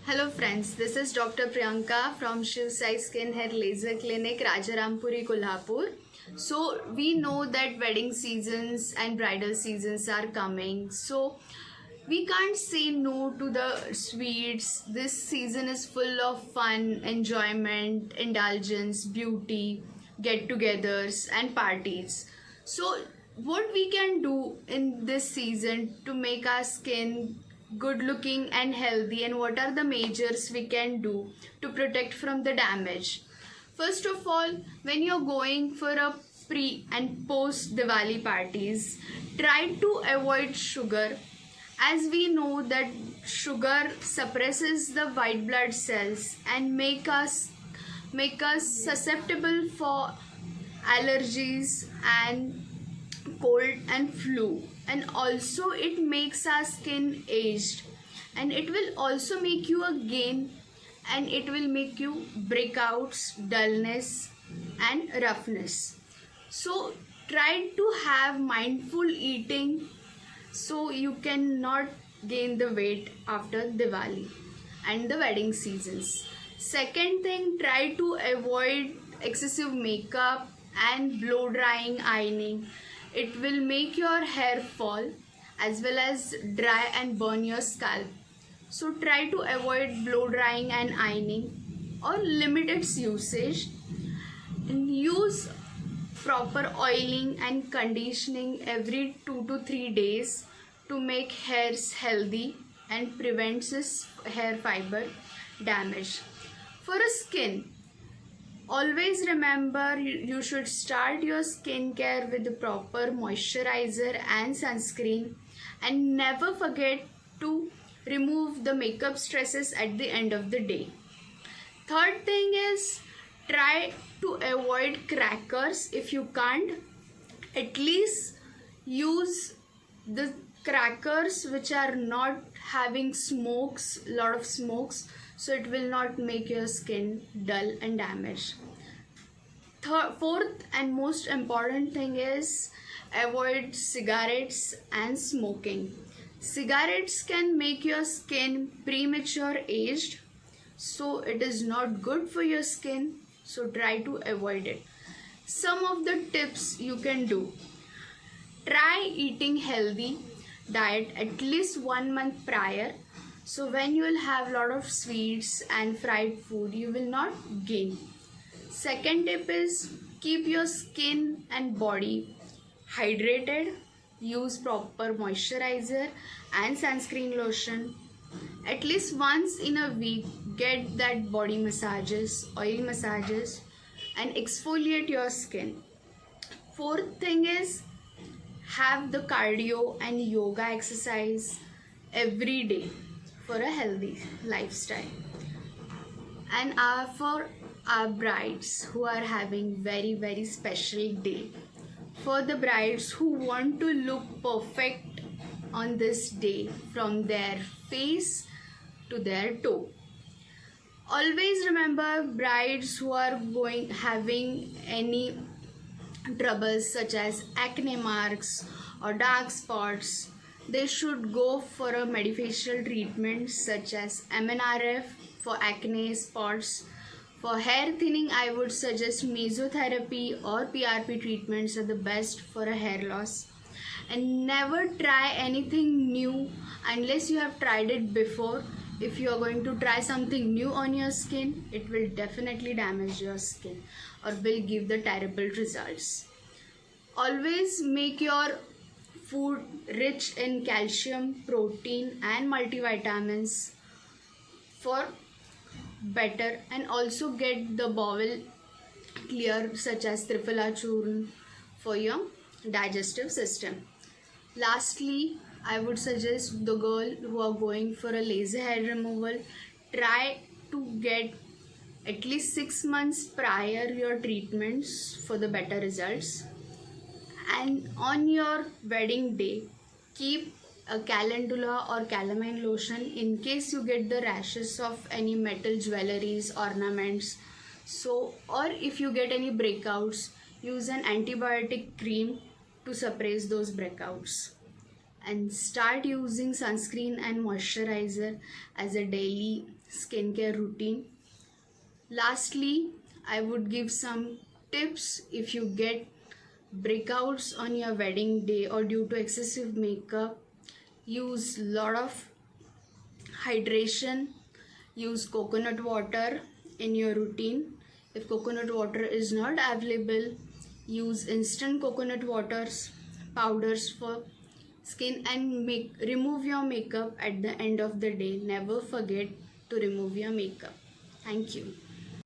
Hello friends, this is Dr. Priyanka from Shiv Sai Skin Hair Laser Clinic, Rajarampuri, Kolhapur. So we know that wedding seasons and bridal seasons are coming. So we can't say no to the sweets. This season is full of fun, enjoyment, indulgence, beauty, get-togethers and parties. So what we can do in this season to make our skin good looking and healthy, and what are the measures we can do to protect from the damage? First of all, when you're going for a pre and post Diwali parties, try to avoid sugar, as we know that sugar suppresses the white blood cells and make us susceptible for allergies and cold and flu, and also it makes our skin aged, and it will also make you a gain, and it will make you breakouts, dullness and roughness. So try to have mindful eating so you cannot gain the weight after Diwali and the wedding seasons. Second thing, try to avoid excessive makeup and blow drying ironing. It will make your hair fall as well as dry and burn your scalp. So try to avoid blow drying and ironing or limit its usage, and use proper oiling and conditioning every 2 to 3 days to make hairs healthy and prevents this hair fiber damage. For a skin, always remember you should start your skincare with the proper moisturizer and sunscreen, and never forget to remove the makeup stresses at the end of the day. Third thing is, try to avoid crackers. If you can't, at least use the crackers which are not having lot of smokes, so it will not make your skin dull and damaged. Fourth and most important thing is, avoid cigarettes and smoking. Cigarettes can make your skin premature aged, so it is not good for your skin, so try to avoid it. Some of the tips you can do: try eating healthy diet at least 1 month prior, so when you will have lot of sweets and fried food, you will not gain. Second tip is, keep your skin and body hydrated. Use proper moisturizer and sunscreen lotion. At least once in a week, get that body massages, oil massages, and exfoliate your skin. Fourth thing is, have the cardio and yoga exercise every day for a healthy lifestyle. And for our brides who are having very special day, for the brides who want to look perfect on this day from their face to their toe, always remember, brides who are having any troubles such as acne marks or dark spots, they should go for a medifacial treatment such as MNRF for acne spots. For hair thinning, I would suggest mesotherapy or PRP treatments are the best for a hair loss. And never try anything new unless you have tried it before. If you are going to try something new on your skin, it will definitely damage your skin or will give the terrible results. Always make your food rich in calcium, protein and multivitamins for better, and also get the bowel clear such as Triphala Churn for your digestive system. Lastly, I would suggest the girl who are going for a laser hair removal, try to get at least 6 months prior your treatments for the better results. And on your wedding day, keep a calendula or calamine lotion in case you get the rashes of any metal jewelries, ornaments. So, or if you get any breakouts, use an antibiotic cream to suppress those breakouts. and start using sunscreen and moisturizer as a daily skincare routine. Lastly, I would give some tips if you get breakouts on your wedding day or due to excessive makeup. Use lot of hydration, use coconut water in your routine. If coconut water is not available, use instant coconut waters powders for skin and remove your makeup at the end of the day. Never forget to remove your makeup. Thank you.